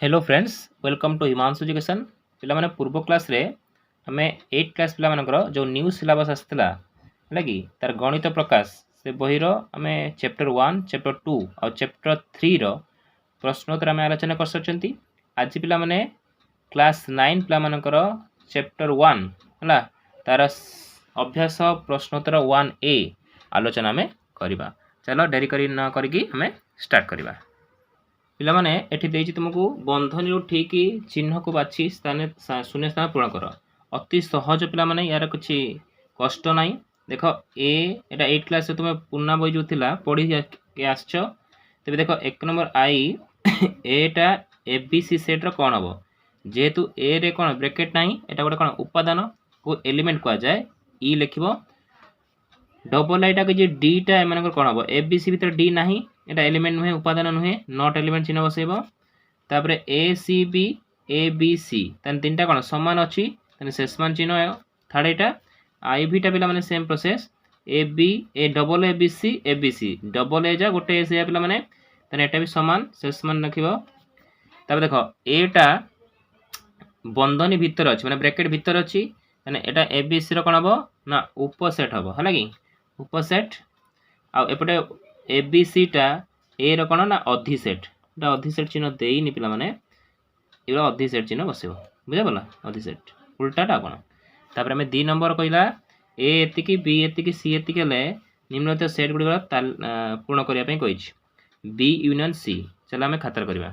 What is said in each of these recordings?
Hello friends, welcome to Himanshu education. पिला माने पूर्व क्लास रे हमें 8 क्लास पिला मानकर जो न्यू सिलेबस आसला है कि तार गणित प्रकाश से बही हमें चैप्टर 1 चैप्टर 2 और चैप्टर 3 रो प्रश्नोत्तर आम आलोचना कर सकते। आज पिला माने क्लास 9 पिला मानकर चैप्टर 1 है तार अभ्यास प्रश्नोत्तर 1A आलोचना आम करवा। चलो डेरी करी न करके हमें स्टार्ट करवा। पिलामाने एठी देइछि तुमको बंधनी ठीक चिन्ह को बाछि स्थान शून्य स्थान पूर्ण कर। अति सहज पिलामाने यार कुछ कष्ट नाई। देख एटा 8 क्लास तुम पुना बही जो थिला पढ़ी के आसछ। तेबे देख 1 नंबर आई एटा एबीसी सेट रो कोन हबो जेहेतु ए रे कोन ब्रैकेट नाही एटा गोटे कोन उपादान को एलिमेंट को जाय ई लिखिबो। डबल आईटा के डी टा एमानकर कोन हबो एबीसी भीतर डी नाही एटा एलिमेंट नुहे उपादान नुहे नॉट एलिमेंट चिन्ह बसेबो। तापरे ए सी बी ए बी सी तन तीनटा कोन समान अछि तने शेषमान चिन्ह। थर्ड एटा आई भी टा पिला माने same process A B A double A B C double A जा गोटे ए से पिला माने तने एटा भी समान शेषमान रखिबो। तापर देखो एटा बंधनी भीतर अछि माने ब्रैकेट भीतर अछि तने एटा ए बी सी रो कोन हबो ना उपसेट हबो हला कि उपसेट। आ एपटे ए बी सी टा ए रो कोन ना अधिसेट टा अधिसेट चिन्ह देइनि पिला माने एरा अधिसेट चिन्ह बसेबो बुझा बोला अधिसेट उल्टा टा कोन। तापर हमें 2 नंबर कहिला ए एतिकी बी एतिकी सी एतिकी ले निम्नलिखित सेट गुडी पूर्ण करिया पई कहिछि बी यूनियन सी। चला हमें खातर करबा।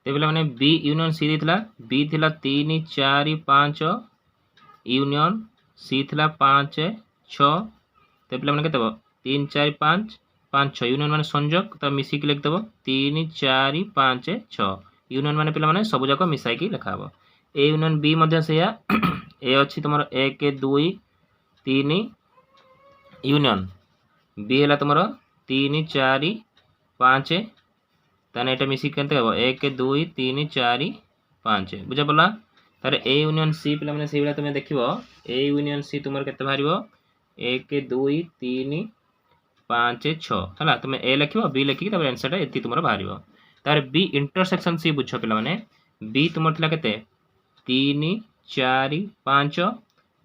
ते पिला माने बी यूनियन सी दितला बी थिला 3 4 5 यूनियन सी थिला 5 6 ते पिला माने केते 3 4 5 5 6 यूनियन माने संयोग त मिसी के लिख देबो 3 4 5 6 यूनियन माने पिला माने सब जाक मिसाई के लिखा हबो। ए यूनियन बी मध्ये सेया ए अछि तुमरो 1 2 3 यूनियन बी हला तुमरो 3 4 5 तने एटा मिसी केनते हबो 1 2 3 4 5 बुझा पला। तारे ए यूनियन सी पिला माने सेबला तुमे देखिबो ए यूनियन सी तुमरो केते भारिबो 1 2 3 5 6 हला तुमे ए लिखिबो बी लिखि तब आंसर टा एति तुमरो भारिबो। तार बी इंटरसेक्शन सी बुझो पिला माने बी तुमर थिला केते 3 4 5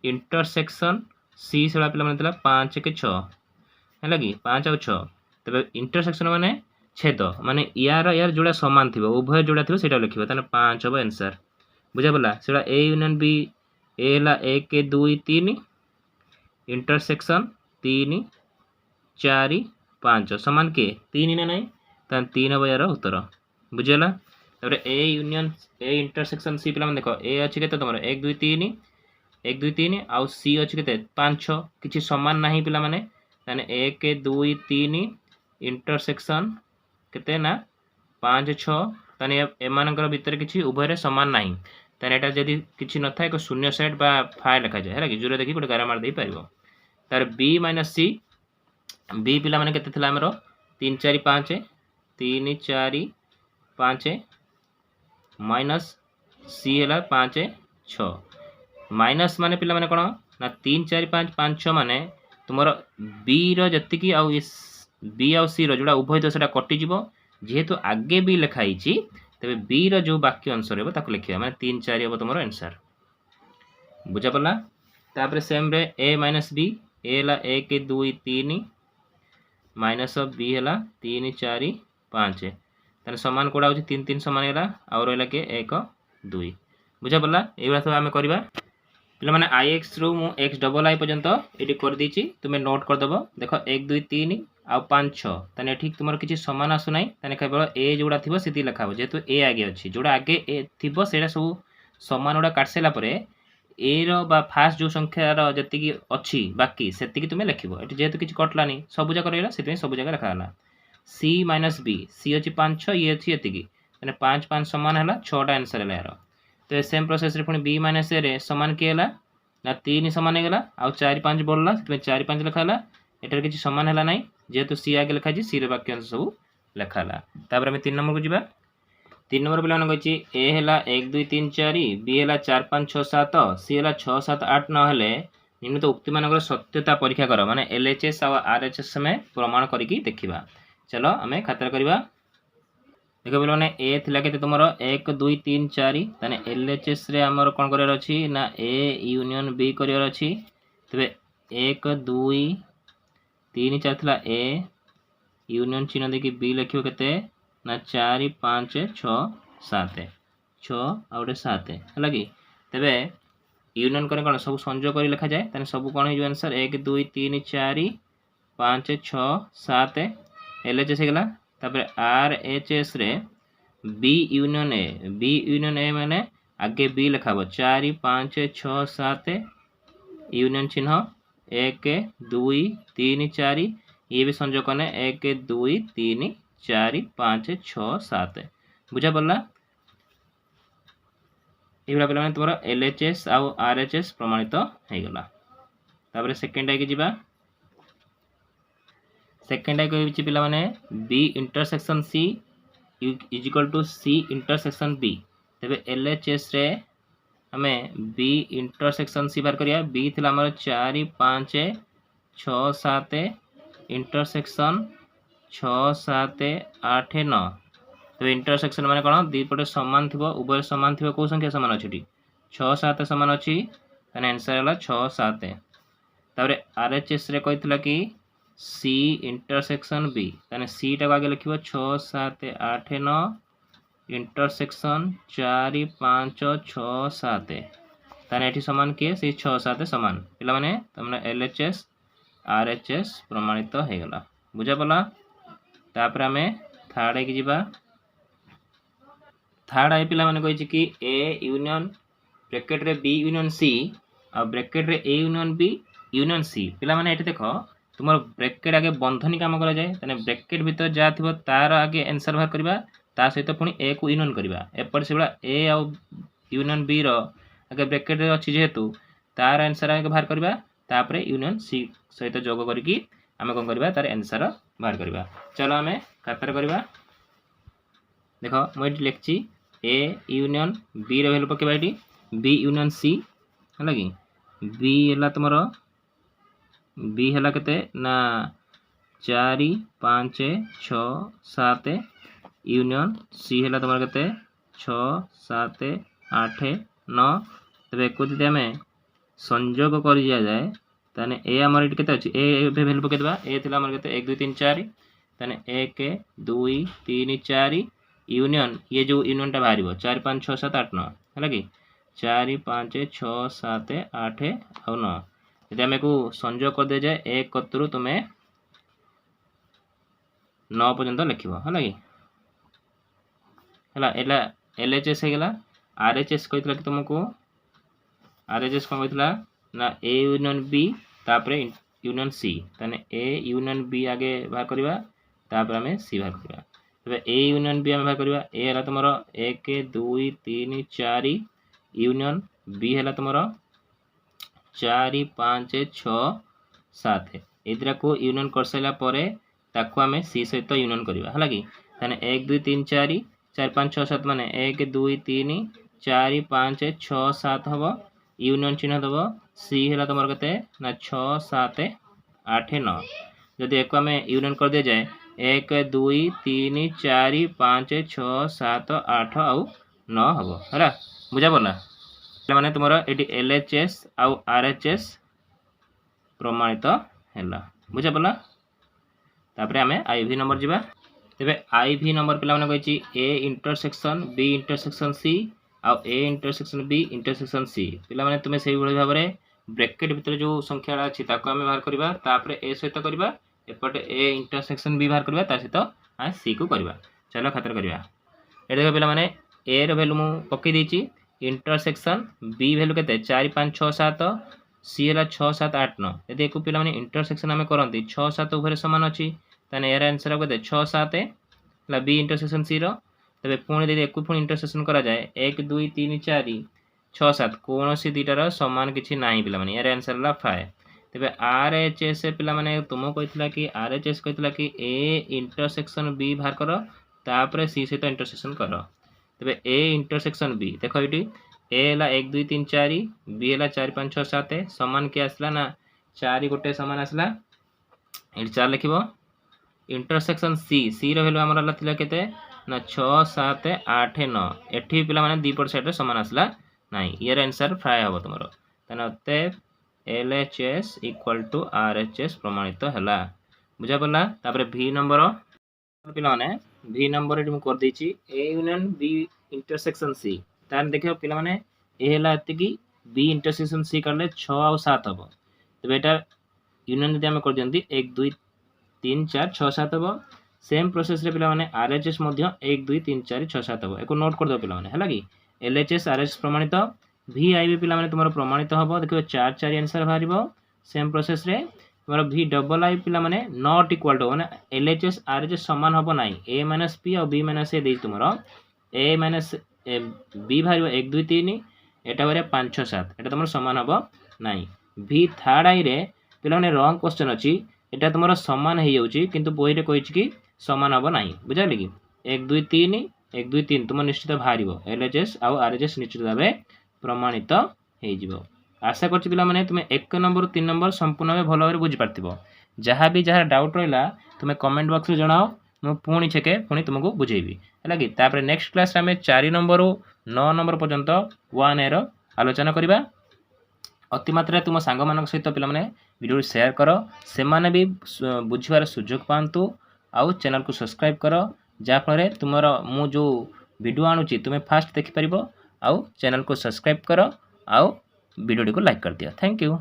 इंटरसेक्शन सी सेला पिला माने थिला 5 के 6 हला कि 5 और 6 तबे इंटरसेक्शन माने छेद माने यार यार जोड़ा समान थिबो उभय जोड़ा थिबो सेटा लिखिबो तने 5 हबो आंसर बुझा बोला। सेटा ए यूनियन बी ए ला 1 2 3 इंटरसेक्शन 3 4 5 समान के 3 ना नहीं तन 3 हबो यार उत्तर बुझला। तबरे A union A intersection C पिला देखो ए अछि केते तमरो 1 2 3 1 2 3 आउ सी अछि केते 5 6 किछि समान नाही पिला माने तने 1 2 3 इंटरसेक्शन केते ना 5 6 तने एमानकर भीतर किछि उभय रे समान नाही तने एटा जदी किछि न थाए को शून्य सेट बा फाइल लिखा जाय हैला कि जुरे देखि गोटे गारा मार दे पारिबो। तार बी माइनस सी बी पिला माने केते थिला हमरो 3 4 5 3 4 5 माइनस सी हला 5 6 माइनस माने पिला माने कोन ना 3 4 5 5 6 माने तुमरो बी रो जति की आ इस बी आ सी रो जोड़ा उभय तो सेटा कटि जिवो जेहेतु आगे बी लिखाई छी तबे बी रो जो वाक्य आंसर हेबो ताको लिखिया माने 3 4 हेबो तुमरो आंसर बुझा पड़ला। तापर सेम रे ए माइनस बी ए ला 1 2 3 माइनस बी हला 3 4 5 तने समान कोडा होची 3 3 समान हेला और रहला के 1 2 बुझा पड़ला। एबा सब हमें करबा पिला माने आई एक्स रो मु एक्स डबल आई पर्यंत एडी कर दीची तुमे नोट कर दबो। देखो 1 2 3 आ 5 6 तने ठीक तुमर किछि समान आसु नै तने केवल ए जोड़ा थिबो सेति लिखाबो जेतु ए आगे अछि जोड़ा आगे ए थिबो सेडा सब समान उडा काटसेला परे ए रो बा फास्ट जो संख्या रो जति की अछि बाकी सेति की तुमे लिखिबो एटी जेतु किछि कटलानी सब जगह रहला सेति सब जगह लिखा हला सी माइनस बी सी अछि 5 6 ये अछि एति की तने 5 5 समान हला 6 टा आंसर हला यार। तो सेम प्रोसेस रे पुनी बी माइनस ए रे समान के हला ना 3 समान हे गला आ 4 5 बोलला सेति 4 5 लिखा हला एटर किछि समान हला नै जेतु सी आगे लिखा छी सी रे वाक्य सब लिखा हला। तापर हम 3 नंबर को जिबा 3 नंबर पिला कहछि ए हला 1 2 3 4 बी हला 4 5 6 7 सी हला 6 7 8 9 हेले निम्नलिखित उक्ति मानकर सत्यता परीक्षा कर माने एलएचएस और आरएचएस में प्रमाण करिकी देखिबा। चलो हमें खातर करबा। देख पे ए थिला के तुम 1 2 3 4 ताने एलएचएस रे आमर कौन करार अच्छी ना ए यूनियन बी करार अच्छी तेरे 1 2 3 4 थिला ए यूनियन चिन्ह देखिए बी लिखियो केते ना 4 5 6 7 6 आ गोटे 7 है कि तेरे यूनियन करें कौन सब संजोग कर लिखा जाए ताने सब कौन हो आंसर 1 2 3 4 5 6 7 एलएचएस होगा तापर आरएचएस रे बी यूनियन ए माने आगे बी लिखा 4 5 6 7 यूनियन चिन्ह 1 2 3 4 ये भी संजोग करने 1 2 3 4 5 6 7 बुझा पड़ा ये पे तुम एलएचएस आउ आरएचएस प्रमाणित हो गला तापर सेकेंड आई के सेकेंड आई कही पिला माने B intersection C is equal to C intersection B तेरे एलएचएस रे हमें बी इंटरसेक्शन सी बाहर करिया बी थिला हमर 4 5 6 7 इंटरसेक्शन 6 7 8 9 तो इंटरसेक्शन माने कोन दी पटे समान थिबो उभय समान थिबो को संख्या समान अछि 6 7 समान अछि ताने आंसर हला 6 7 तारे आरएचएस रे कहितला कि सी इंटरसेक्शन बी ताने सी टा आगे लिखिबो 6 7 8 9 इंटरसेक्शन 4 5 6 7 ताने एठी समान किए से 6 7 समान पिला माने तमने एलएचएस आरएचएस प्रमाणित हो गला बुझा पला तापर हमें थर्ड के जिबा थर्ड आई पिला माने कहि कि ए यूनियन ब्रैकेट रे बी यूनियन सी आ ब्रैकेट रे A union B union C पिला माने एठी देखो तुम ब्रैकेट आगे बंधनी काम करा जाए ताने ब्रैकेट भीतर जा थिबो तार आगे आंसर बाहर करबा ता सहित पुणी ए को यूनियन करबा एपट से ए आउ यूनियन बी रो आगे ब्रैकेट रे अछि जेहेतु तार आंसर आगे बाहर करबा तापरे यूनियन सी सहित जोग करके आम कौन करबा तार आंसर बाहर करबा चलो आम खातार करबा देखो मुझे लिखी ए यूनियन बी रो वैल्यू पकेबा एटी बी यूनियन सी है कि बी है तुम बी है केते ना 4 5 6 7 यूनियन सी है तुम के 6 7 8 9 तेरे एक आम संजोग कर दिया जाए ताने ए आमर ये के अच्छी ए भैल्यू पकईदे ए थी आम के 1 2 3 4 ताने 1 2 3 4 यूनियन ये जो यूनियन टा बाहर 4 5 6 7 8 9 है कि 4 5 6 7 8 और 9 यदि आम को संजोग कर दे जाए 1 कतरू तुम्हें 9 पर्यंत लिख है कि है एलएचएस होगा आरएचएस कही तुमको आरएचएस कौन कही ना ए यूनियन बी तापर यूनियन सी ताने ए यूनियन बी आगे बाहर करवा तापर आम सी बाहर करवा तबे ए यूनियन बी आम बाहर करवा ए है तुम 1 2 3 4 यूनियन बी है तुम 4 5 6 7 एदिरा को यूनियन कर सारा ताको आम सी सहित यूनियन करवा है कि 1 2 3 4 4 5 6 7 माने 1 2 3 4 5 6 7 हम यूनियन चिन्ह दब सी है तुम के ना 6 7 8 9 जदि एक आम यूनियन कर दे जाए 1 2 3 4 5 6 7 8 आउ 9 हम है बुझा पड़ा माने तुम ये एलएचएस आउ आरएचएस प्रमाणित है बुझा पड़ा तापर आम आईवी नंबर जावा तेरे आईवी नंबर पे कही A intersection B intersection C आउ A intersection B intersection C पे तुम्हें से भाव में ब्रैकेट भीतर जो संख्या अच्छी आम बाहर करवा तापर ए सहित करवा एपटे ए इंटरसेक्शन बी बाहर करवा सहित आम सी को करवा चलो खातर करवा ये देख पे ए रैल्यू मुझे पकई देती इंटरसेक्शन बी भैल्यू के 4 5 6 7 सी है 6 7 8 9 यदि एक पे इंटरसेक्शन आम करती 6 7 उभय सामान अच्छी ताने यार आंसर के 6 7 है बी इंटरसेक्शन सी रे पुणी यदि एक पुणी इंटरसेक्शन करा जाए 1 2 3 4 6 7 कौन सी दुटार सामान किसी ना पे यार आंसर है 5 तेरे आरएचएस पे तुमको कहला कि आरएचएस कहला कि ए इंटरसेक्शन बी बाहर कर तापर सी सहित इंटरसेक्शन कर तेरे ए इंटरसेक्शन बी देख ये ए है 1 2 3 4 बी है 4 5 6 7 सामान किए आसला ना 4 गोटे सामान आसला ये 4 लिख इंटरसेक्शन सी सी रैल्यू आमर के ना 6 7 8 9 एठी पिला माने दीपट साइड रे समान आसला नाही यार आंसर फ्राय हबो तुमरो तने अते LHS इक्वल टू RHS प्रमाणित हला बुझा पड़ला तापर V नंबर पिला माने V नंबर एटी मु कर देची A union B intersection C तान देखियो पिला माने A हला एति की B इंटरसेक्शन C करले 6 और 7 हबो तबे एटा यूनियन यदि हम कर दियंती 1 2 3 4 6 7 हबो सेम प्रोसेस रे पिला माने RHS मध्य 1 2 3 4 6 7 हबो एको नोट कर दो पिला माने हला की LHS RHS प्रमाणित VIB पिला माने तुमरो प्रमाणित हबो देखियो 4 4 आंसर बाहरिबो सेम प्रोसेस रे तुमरो V डबल I पिला माने नॉट इक्वल टू माने LHS RHS समान हबो नाही A - P और B - A देई तुमरो A - B बाहरिबो 1 2 3 एटा बारे 5 6 7 एटा तुमरो समान हबो नाही V थर्ड I रे पिला माने रॉन्ग क्वेश्चन अछि एटा तुमरो समान हे जाउची किंतु बोई रे कहिछि कि समान हबो नाही बुझाली कि 1 2 3 1 2 3 तुम निश्चित बाहरिबो LHS आउ RHS निश्चित भाबे प्रमाणित हे जिवो आशा करछि पिला माने तुमे 1 नंबर 3 नंबर संपूर्ण भाबे भलो भाबे बुझि पारथिबो जहा भी जहा डाउट रहिला तुमे कमेंट बॉक्स रे जणाओ मु पुणी छके पुणी तुमको बुझेबी हला कि तापर नेक्स्ट क्लास रे हमें 4 नंबर 9 नंबर पर्यंत 1 एर आलोचना करिबा अति मात्रा तुम सांग मानक सहित पिला माने वीडियो शेयर करो से माने भी बुझिबार सुযোগ पांतु आउ चैनल को सब्सक्राइब करो जा फळे तुमरो मु जो वीडियो आणुची तुमे फास्ट देखि परिबो आउ चैनल को सब्सक्राइब करो आउ वीडियो को लाइक कर दिया थैंक यू।